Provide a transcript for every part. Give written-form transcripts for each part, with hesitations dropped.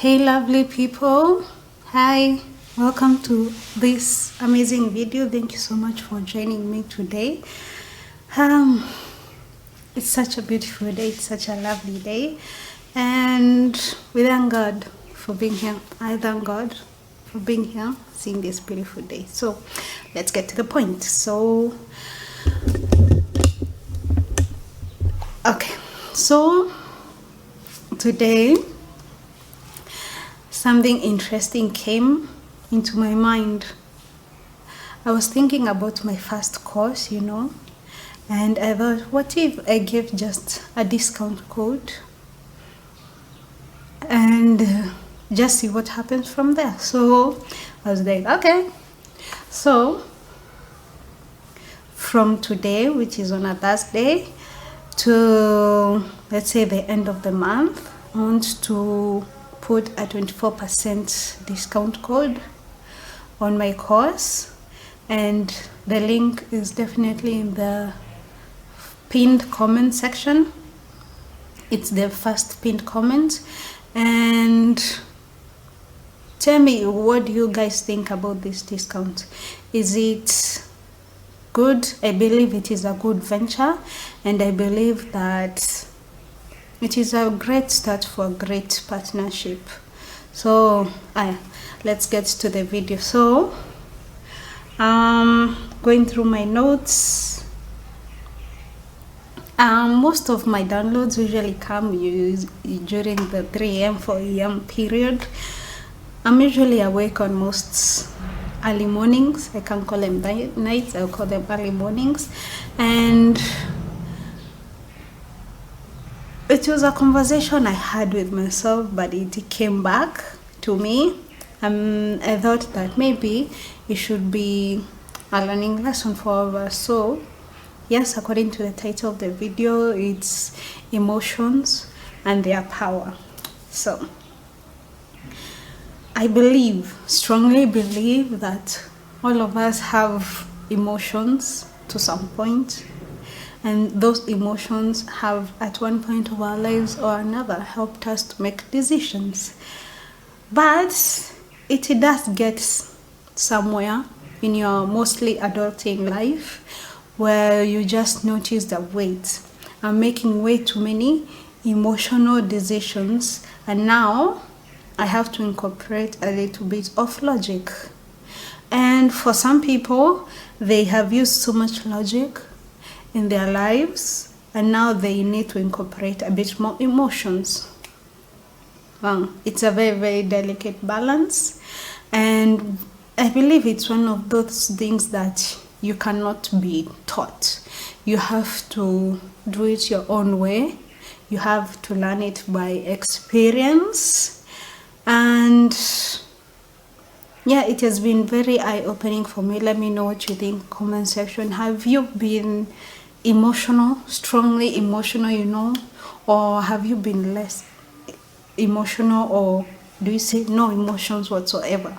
Hey lovely people, hi, welcome to this amazing video. Thank you so much for joining me today. It's such a beautiful day, it's such a lovely day, and we thank God for being here. I thank God for being here, seeing this beautiful day. So let's get to the point. So today something interesting came into my mind. I was thinking about my first course, and I thought, what if I gave just a discount code and just see what happens from there? So I was like, okay. So from today, which is on a Thursday, to let's say the end of the month, I want to put a 24% discount code on my course, and the link is definitely in the pinned comment section. It's the first pinned comment, and tell me, what do you guys think about this discount? Is it good? I believe it is a good venture, and I believe that it is a great start for a great partnership. So let's get to the video. So going through my notes, most of my downloads usually come during the 3 a.m. 4 a.m. period. I'm usually awake on most early mornings. I can't call them nights, I'll call them early mornings. And it was a conversation I had with myself, but it came back to me. I thought that maybe it should be a learning lesson for us. So yes, according to the title of the video, it's emotions and their power. So I strongly believe that all of us have emotions to some point, and those emotions have at one point of our lives or another helped us to make decisions. But it does get somewhere in your mostly adulting life where you just notice that, wait, I'm making way too many emotional decisions, and now I have to incorporate a little bit of logic. And for some people, they have used so much logic in their lives, and now they need to incorporate a bit more emotions. Well, it's a very, very delicate balance, and I believe it's one of those things that you cannot be taught. You have to do it your own way. You have to learn it by experience. And yeah, it has been very eye-opening for me. Let me know what you think. Comment section. Have you been emotional, strongly emotional, or have you been less emotional, or do you see no emotions whatsoever?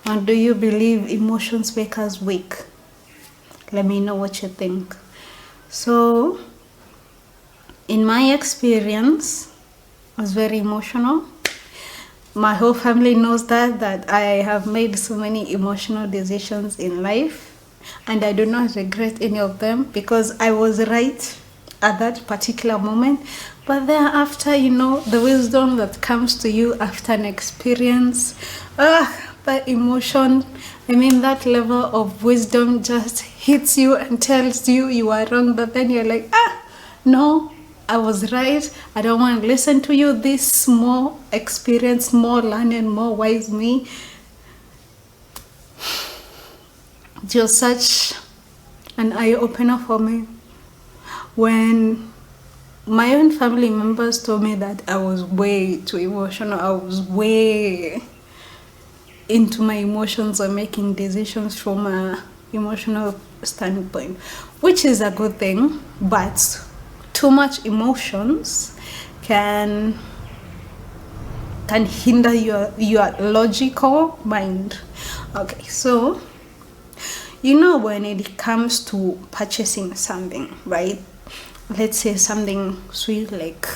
Or do you believe emotions make us weak? Let me know what you think. So in my experience, I was very emotional. My whole family knows that I have made so many emotional decisions in life, and I do not regret any of them because I was right at that particular moment. But thereafter, the wisdom that comes to you after an experience, that emotion, that level of wisdom just hits you and tells you you are wrong, but then you're like, no, I was right. I don't want to listen to you. This more experience, more learning, more wise me. It was such an eye-opener for me when my own family members told me that I was way too emotional. I was way into my emotions or making decisions from an emotional standpoint, which is a good thing, but too much emotions can hinder your logical mind. Okay, so when it comes to purchasing something, right? Let's say something sweet like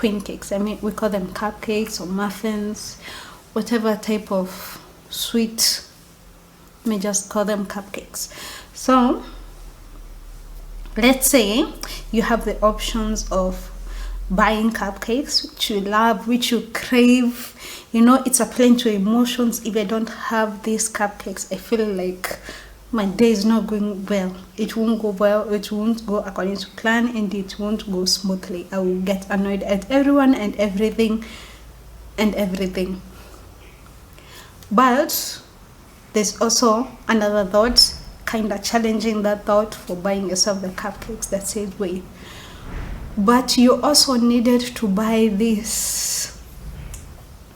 queen cakes. I mean, we call them cupcakes or muffins, whatever type of sweet. Let me just call them cupcakes. So let's say you have the options of buying cupcakes, which you love, which you crave. You know, it's appealing to emotions. If I don't have these cupcakes, I feel like my day is not going well. It won't go well. It won't go according to plan, and it won't go smoothly. I will get annoyed at everyone and everything. But there's also another thought, kind of challenging that thought for buying yourself the cupcakes, that says, wait, but you also needed to buy this.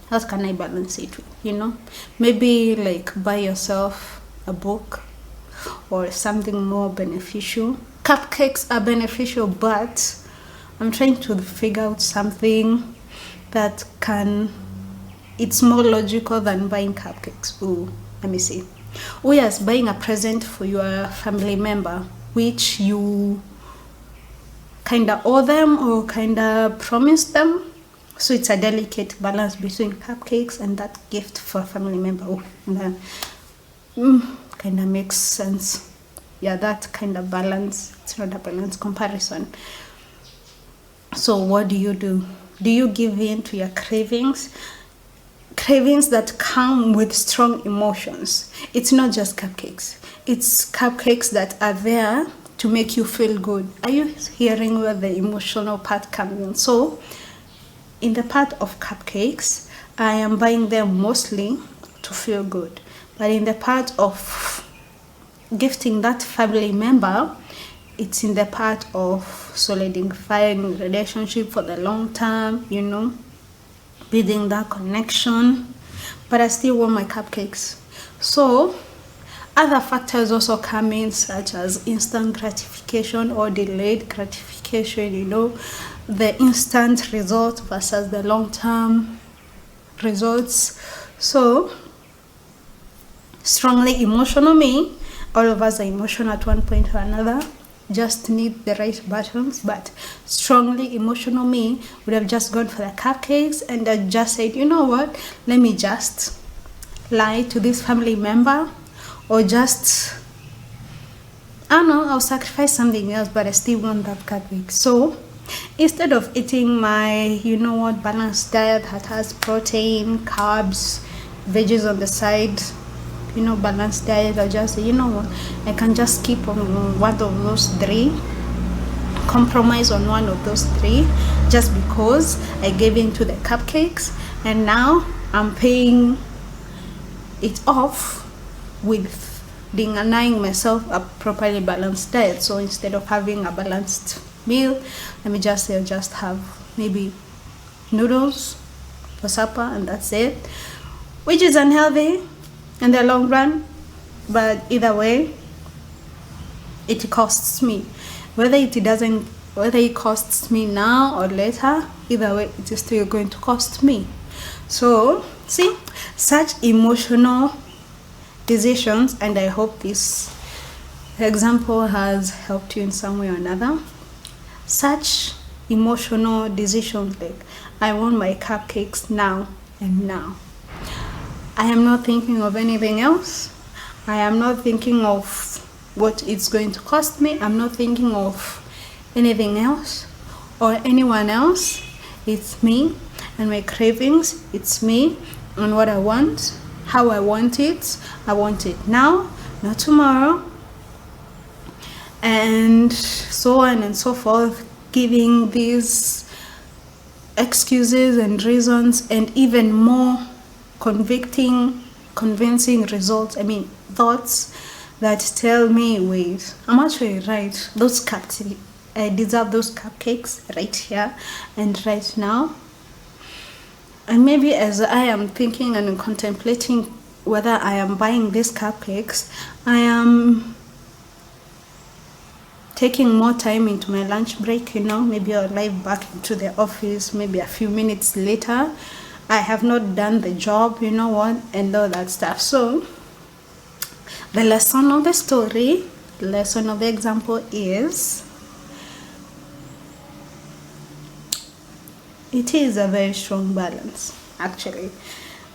How can I balance it with, you know? Maybe like buy yourself a book or something more beneficial. Cupcakes are beneficial, but I'm trying to figure out something that it's more logical than buying cupcakes. Ooh, let me see. Oh yes, buying a present for your family member, which you kind of owe them or kind of promise them. So it's a delicate balance between cupcakes and that gift for a family member. Kind of makes sense. Yeah, that kind of balance. It's not a balanced comparison. So what do? Do you give in to your cravings? Cravings that come with strong emotions. It's not just cupcakes. It's cupcakes that are there to make you feel good. Are you hearing where the emotional part comes in? So in the part of cupcakes, I am buying them mostly to feel good. But in the part of gifting that family member, it's in the part of solidifying relationship for the long term, you know, building that connection. But I still want my cupcakes. So other factors also come in, such as instant gratification or delayed gratification, you know, the instant result versus the long-term results. So strongly emotional me, all of us are emotional at one point or another, just need the right buttons. But strongly emotional me would have just gone for the cupcakes and I just said, you know what, let me just lie to this family member, or just, I don't know, I'll sacrifice something else, but I still want that cupcake. So instead of eating my, you know what, balanced diet that has protein, carbs, veggies on the side, you know, balanced diet, I'll just say, you know what, I can just keep on one of those three, compromise on one of those three, just because I gave in to the cupcakes, and now I'm paying it off with denying myself a properly balanced diet. So instead of having a balanced meal, let me just say I'll just have maybe noodles for supper and that's it, which is unhealthy in the long run. But either way, it costs me, whether it costs me now or later, either way it is still going to cost me. So see, such emotional decisions, and I hope this example has helped you in some way or another. Such emotional decisions, like I want my cupcakes now and now. I am not thinking of anything else. I am not thinking of what it's going to cost me. I'm not thinking of anything else or anyone else. It's me and my cravings. It's me and what I want, how I want it. I want it now, not tomorrow, and so on and so forth, giving these excuses and reasons and even more convincing results, thoughts that tell me, wait, I'm actually right. Those cupcakes, I deserve those cupcakes right here and right now. And maybe as I am thinking and contemplating whether I am buying these cupcakes, I am taking more time into my lunch break, maybe I'll arrive back to the office maybe a few minutes later. I have not done the job, and all that stuff. So the lesson of the story, lesson of the example is It is a very strong balance, actually,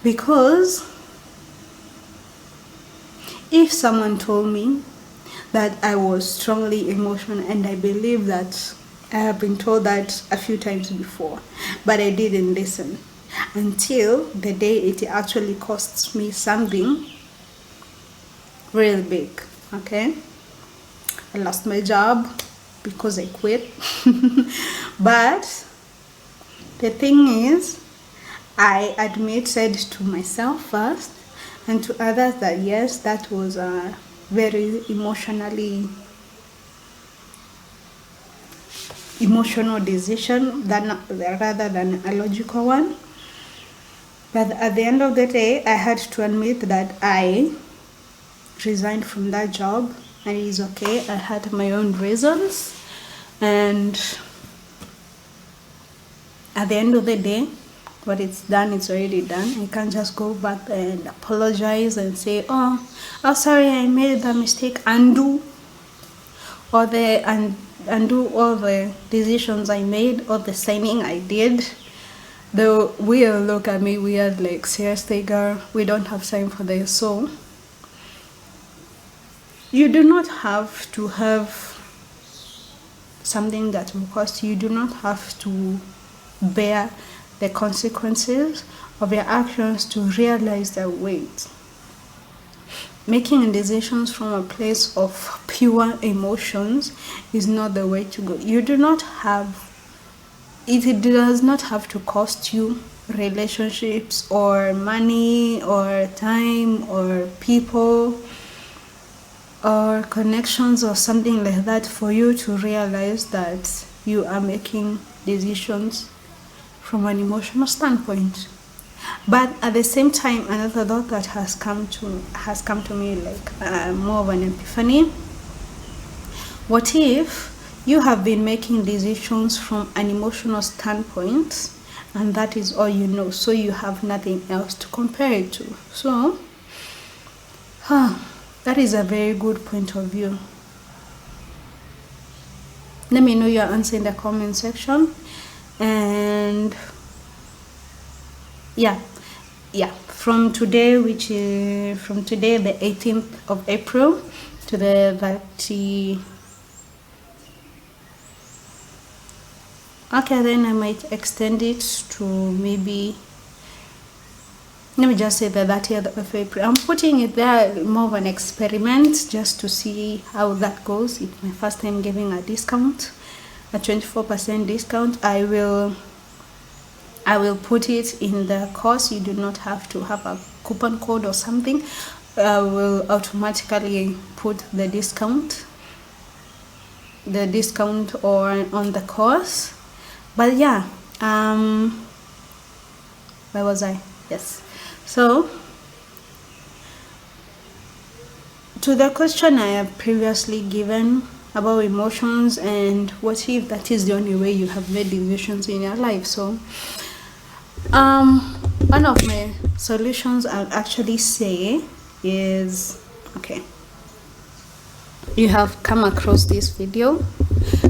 because if someone told me that I was strongly emotional, and I believe that I have been told that a few times before, but I didn't listen until the day it actually costs me something really big. Okay, I lost my job because I quit. But the thing is, I admitted to myself first and to others that yes, that was a very emotional decision rather than a logical one. But at the end of the day, I had to admit that I resigned from that job, and it is okay. I had my own reasons, and at the end of the day, what it's done, it's already done. I can't just go back and apologize and say, oh, sorry, I made that mistake. Undo all the decisions I made, or the signing I did. Though we'll look at me weird, like, seriously, girl, we don't have time for this. So you do not have to have something that will cost you. You do not have to bear the consequences of your actions to realize that, wait, making decisions from a place of pure emotions is not the way to go. It does not have to cost you relationships or money or time or people or connections or something like that for you to realize that you are making decisions from an emotional standpoint. But at the same time, another thought that has come to me, like more of an epiphany. What if you have been making decisions from an emotional standpoint, and that is all you know, so you have nothing else to compare it to? So that is a very good point of view. Let me know your answer in the comment section. And yeah, from today, the 18th of April to the 30. Okay, then I might extend it to maybe, let me just say the 30th of April. I'm putting it there more of an experiment, just to see how that goes. It's my first time giving a discount, a 24% discount. I will put it in the course. You do not have to have a coupon code or something. I will automatically put the discount on the course. But yeah, where was I? Yes. So to the question I have previously given about emotions, and what if that is the only way you have made decisions in your life. So one of my solutions I'll actually say is, okay, you have come across this video,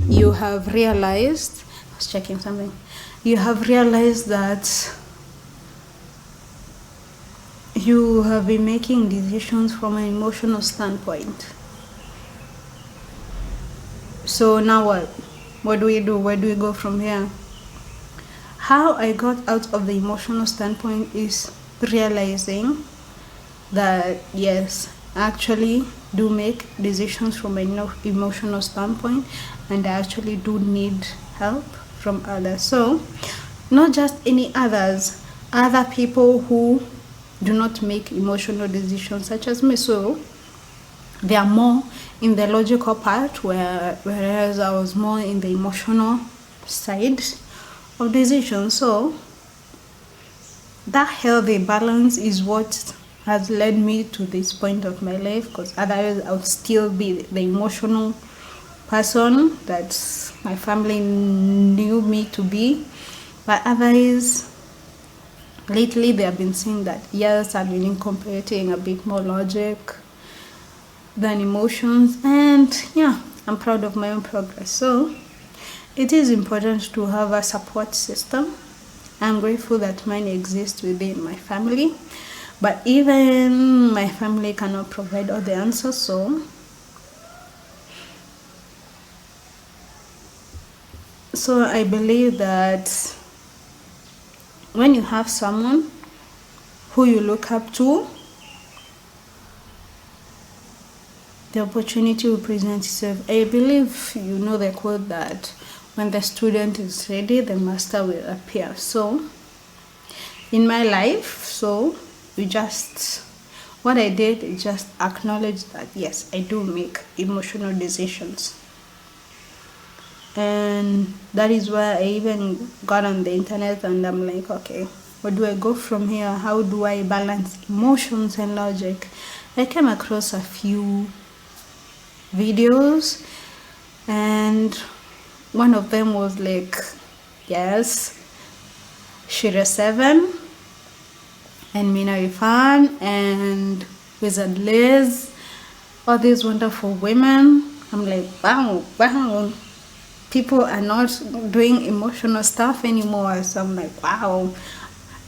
you have realized, I was checking something, you have realized that you have been making decisions from an emotional standpoint. So now what do we do? Where do we go from here? How I got out of the emotional standpoint is realizing that yes, I actually do make decisions from an emotional standpoint, and I actually do need help from others. So not just any others, other people who do not make emotional decisions such as me. So they are more in the logical part, whereas I was more in the emotional side of decisions. So that healthy balance is what has led me to this point of my life, because otherwise I would still be the emotional person that my family knew me to be. But otherwise, lately they have been seeing that yes, I've been incorporating a bit more logic than emotions, and yeah, I'm proud of my own progress. So it is important to have a support system I'm grateful that mine exists within my family, but even my family cannot provide all the answers. So I believe that when you have someone who you look up to, the opportunity will present itself. I believe you know the quote that when the student is ready, the master will appear. So in my life, what I did is just acknowledge that yes, I do make emotional decisions. And that is why I even got on the internet and I'm like, okay, where do I go from here? How do I balance emotions and logic? I came across a few videos, and one of them was like, yes, Shira 7 and Mina Rifan and Wizard Liz, all these wonderful women. I'm like, wow, people are not doing emotional stuff anymore. So I'm like, wow,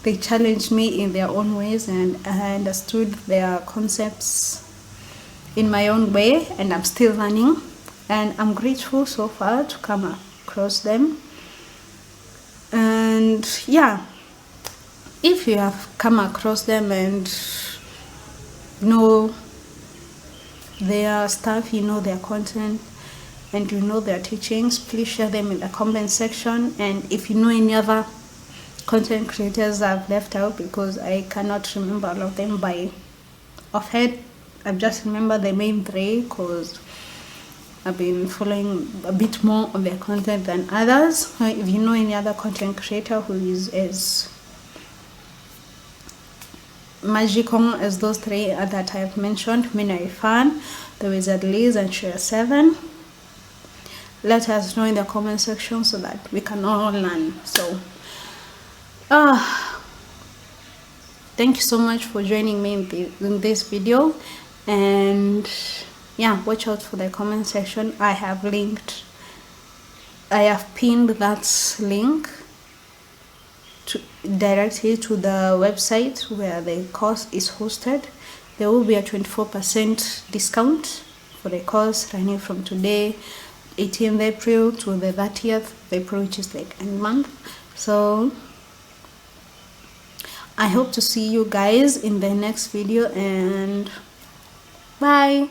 they challenged me in their own ways, and I understood their concepts in my own way, and I'm still learning, and I'm grateful so far to come across them. And yeah, if you have come across them and know their stuff, you know their content, and you know their teachings, please share them in the comment section. And if you know any other content creators I've left out, because I cannot remember all of them by offhand, I just remember the main 3 because I've been following a bit more of their content than others. If you know any other content creator who is as magical as those 3 that I have mentioned, Mina Irfan, The Wizard Liz, and Share 7, let us know in the comment section so that we can all learn. So thank you so much for joining me in this video, and yeah, watch out for the comment section. I have pinned that link directly to the website where the course is hosted. There will be a 24% discount for the course running from today, 18th April, to the 30th April, which is like a month. So I hope to see you guys in the next video, and bye.